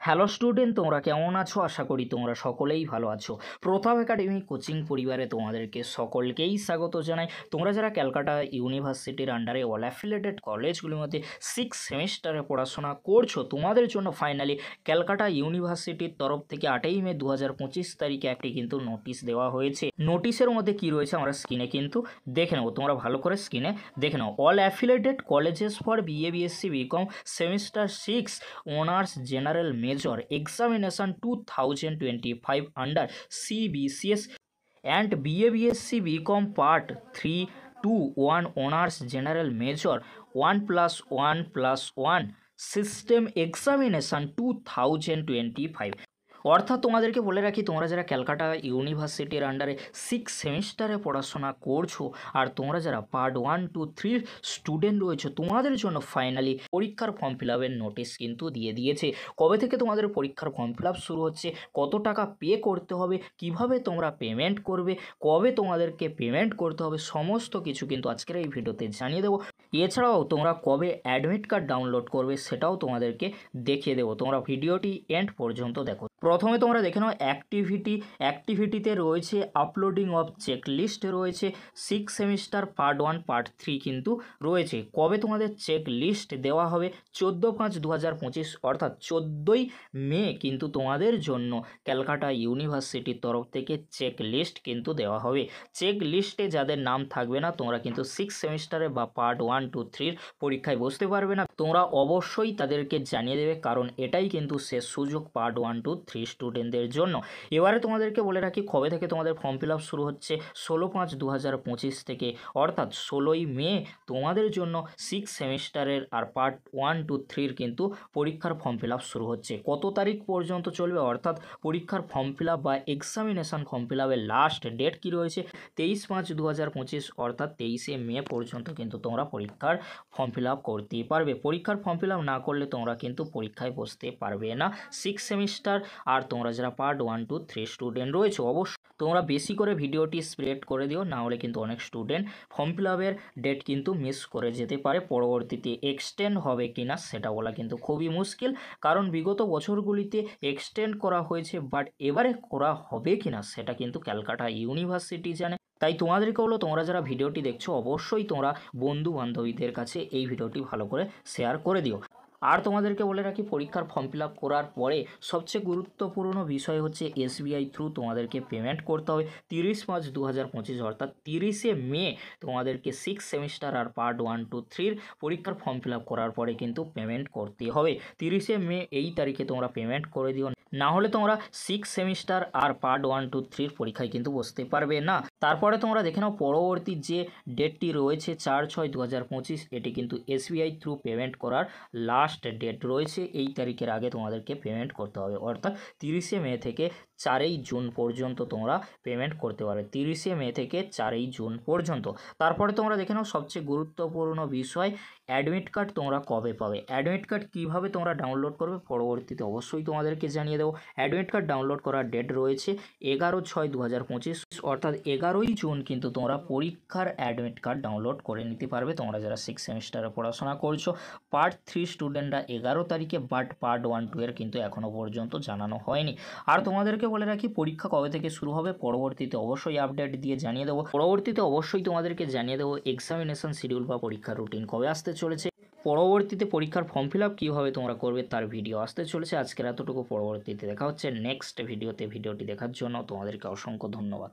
Hello student, তোমরা কেমন আছো? আশা করি তোমরা সকলেই ভালো আছো। প্রতাপ একাডেমি কোচিং পরিবারে তোমাদেরকে সকলকেই স্বাগত জানাই। তোমরা যারা ক্যালকাটা ইউনিভার্সিটির আন্ডারে অল অ্যাফিলিয়েটেড কলেজগুলির মধ্যে 6 সেমিস্টারে পড়াশোনা করছো, তোমাদের জন্য ফাইনালি ক্যালকাটা ইউনিভার্সিটির তরফ থেকে 8ই মে 2025 তারিখে একটি কিন্তু নোটিশ দেওয়া হয়েছে। নোটিশের মধ্যে কি রয়েছে আমরা স্ক্রিনে কিন্তু দেখে নেবো, তোমরা ভালো করে স্ক্রিনে দেখে নাও। All affiliated colleges for BA BSc BCom semester 6 honours general Major Examination 2025 under CBCS and BA BSc BCom Part 3 to 1 Honors General Major 1+1+1 System Examination 2025। অর্থাৎ তোমাদেরকে বলে রাখি, তোমরা যারা ক্যালকাটা ইউনিভার্সিটির আন্ডারে 6 সেমিস্টারে পড়াশোনা করছো আর তোমরা যারা পার্ট 1 to 3 স্টুডেন্ট রয়েছো, তোমাদের জন্য ফাইনালি পরীক্ষার ফর্ম ফিল আপের নোটিশ কিন্তু দিয়ে দিয়েছে। কবে থেকে তোমাদের পরীক্ষার ফর্ম ফিল আপ শুরু হচ্ছে, কত টাকা পে করতে হবে, কিভাবে তোমরা পেমেন্ট করবে, কবে তোমাদেরকে পেমেন্ট করতে হবে, সমস্ত কিছু কিন্তু আজকের এই ভিডিওতে জানিয়ে দেবো। এছাড়াও তোমরা কবে অ্যাডমিট কার্ড ডাউনলোড করবে সেটাও তোমাদেরকে দেখিয়ে দেবো। তোমরা ভিডিওটি এন্ড পর্যন্ত দেখো। প্রথমে তোমরা দেখে নাও অ্যাক্টিভিটিতে রয়েছে আপলোডিং অফ চেকলিস্ট রয়েছে, 6 সেমিস্টার পার্ট 1 পার্ট 3 কিন্তু রয়েছে। কবে তোমাদের চেক লিস্ট দেওয়া হবে? 14/5/2025 অর্থাৎ 14ই মে কিন্তু তোমাদের জন্য ক্যালকাটা ইউনিভার্সিটির তরফ থেকে চেক লিস্ট কিন্তু দেওয়া হবে। চেক লিস্টে যাদের নাম থাকবে না, তোমরা কিন্তু 6 সেমিস্টারে বা পার্ট 1 to 3 পরীক্ষায় বসতে পারবে না। তোমরা অবশ্যই তাদেরকে জানিয়ে দেবে, কারণ এটাই কিন্তু শেষ সুযোগ পার্ট 1 to 3 স্টুডেন্টদের জন্য। এবারে তোমাদেরকে বলে রাখি কবে থেকে তোমাদের ফর্ম ফিল আপ শুরু হচ্ছে। 16/5/2025 থেকে, অর্থাৎ 16ই মে তোমাদের জন্য 6 সেমিস্টারের আর পার্ট 1 to 3 কিন্তু পরীক্ষার ফর্ম ফিল আপ শুরু হচ্ছে। কত তারিখ পর্যন্ত চলবে? অর্থাৎ পরীক্ষার ফর্ম ফিল আপ বা এক্সামিনেশান ফর্ম ফিল আপের লাস্ট ডেট কী রয়েছে? 23/5/2025 অর্থাৎ 23শে মে পর্যন্ত কিন্তু তোমরা পরীক্ষার ফর্ম ফিল আপ করতেই পারবে। পরীক্ষার ফর্ম ফিল আপ না করলে তোমরা কিন্তু পরীক্ষায় বসতে পারবে না। 6 সেমিস্টার আর তোমরা যারা পার্ট 1 to 3 স্টুডেন্ট রয়েছে, অবশ্যই তোমরা বেশি করে ভিডিওটি স্প্রেড করে দিও, না হলে কিন্তু অনেক স্টুডেন্ট ফর্ম ফিল আপের ডেট কিন্তু মিস করে যেতে পারে। পরবর্তীতে এক্সটেন্ড হবে কিনা সেটা বলা কিন্তু খুবই মুশকিল, কারণ বিগত বছরগুলিতে এক্সটেন্ড করা হয়েছে, বাট এবারে করা হবে কিনা সেটা কিন্তু ক্যালকাটা ইউনিভার্সিটি জানে। তাই তোমাদেরকে হলো, তোমরা যারা ভিডিওটি দেখছো অবশ্যই তোমরা বন্ধু বান্ধবীদের কাছে এই ভিডিওটি ভালো করে শেয়ার করে দিও। আর তোমাদেরকে বলে রাখি, পরীক্ষার ফর্ম ফিল আপ করার পরে সবচেয়ে গুরুত্বপূর্ণ বিষয় হচ্ছে এসবিআই থ্রু তোমাদেরকে পেমেন্ট করতে হবে। 30/5/2025 অর্থাৎ 30শে মে তোমাদেরকে 6 সেমিস্টার আর পার্ট 1 to 3 পরীক্ষার ফর্ম ফিল আপ করার পরে কিন্তু পেমেন্ট করতে হবে। 30শে মে এই তারিখে তোমরা পেমেন্ট করে দিও, না হলে তোমরা 6 সেমিস্টার আর পার্ট 1 to 3 পরীক্ষায় কিন্তু বসতে পারবে না। তারপরে তোমরা দেখে নাও পরবর্তী যে ডেটটি রয়েছে 4/6/2025, এটি কিন্তু এসবিআই থ্রু পেমেন্ট করার লাস্ট ডেট রয়েছে। এই তারিখের আগে তোমাদেরকে পেমেন্ট করতে হবে, অর্থাৎ 30শে মে থেকে 4ই জুন পর্যন্ত তোমরা পেমেন্ট করতে পারবে। 30শে মে থেকে 4ই জুন পর্যন্ত। তারপরে তোমরা দেখে নাও সবচেয়ে গুরুত্বপূর্ণ বিষয়, অ্যাডমিট কার্ড তোমরা কবে পাবে, অ্যাডমিট কার্ড কীভাবে তোমরা ডাউনলোড করবে পরবর্তীতে অবশ্যই তোমাদেরকে জানিয়ে দেবো। অ্যাডমিট কার্ড ডাউনলোড করার ডেট রয়েছে 11/6/2025 অর্থাৎ 11ই জুন কিন্তু তোমরা পরীক্ষার অ্যাডমিট কার্ড ডাউনলোড করে নিতে পারবে। তোমরা যারা 6 সেমিস্টারে পড়াশোনা করছো, পার্ট 3 স্টুডেন্টরা 11 তারিখে, বাট পার্ট 1 2 এর কিন্তু এখনও পর্যন্ত জানানো হয়নি। আর তোমাদেরকে বলে রাখি পরীক্ষা কবে থেকে শুরু হবে পরবর্তীতে অবশ্যই আপডেট দিয়ে জানিয়ে দেবো। পরবর্তীতে অবশ্যই তোমাদেরকে জানিয়ে দেবো এক্সামিনেশন শিডিউল বা পরীক্ষার রুটিন কবে আসতে চলেছে। পরবর্তীতে পরীক্ষার ফর্ম ফিল আপ কীভাবে তোমরা করবে তার ভিডিও আসতে চলেছে। আজকের এতটুকু, পরবর্তীতে দেখা হচ্ছে নেক্সট ভিডিওতে। ভিডিওটি দেখার জন্য তোমাদেরকে অসংখ্য ধন্যবাদ।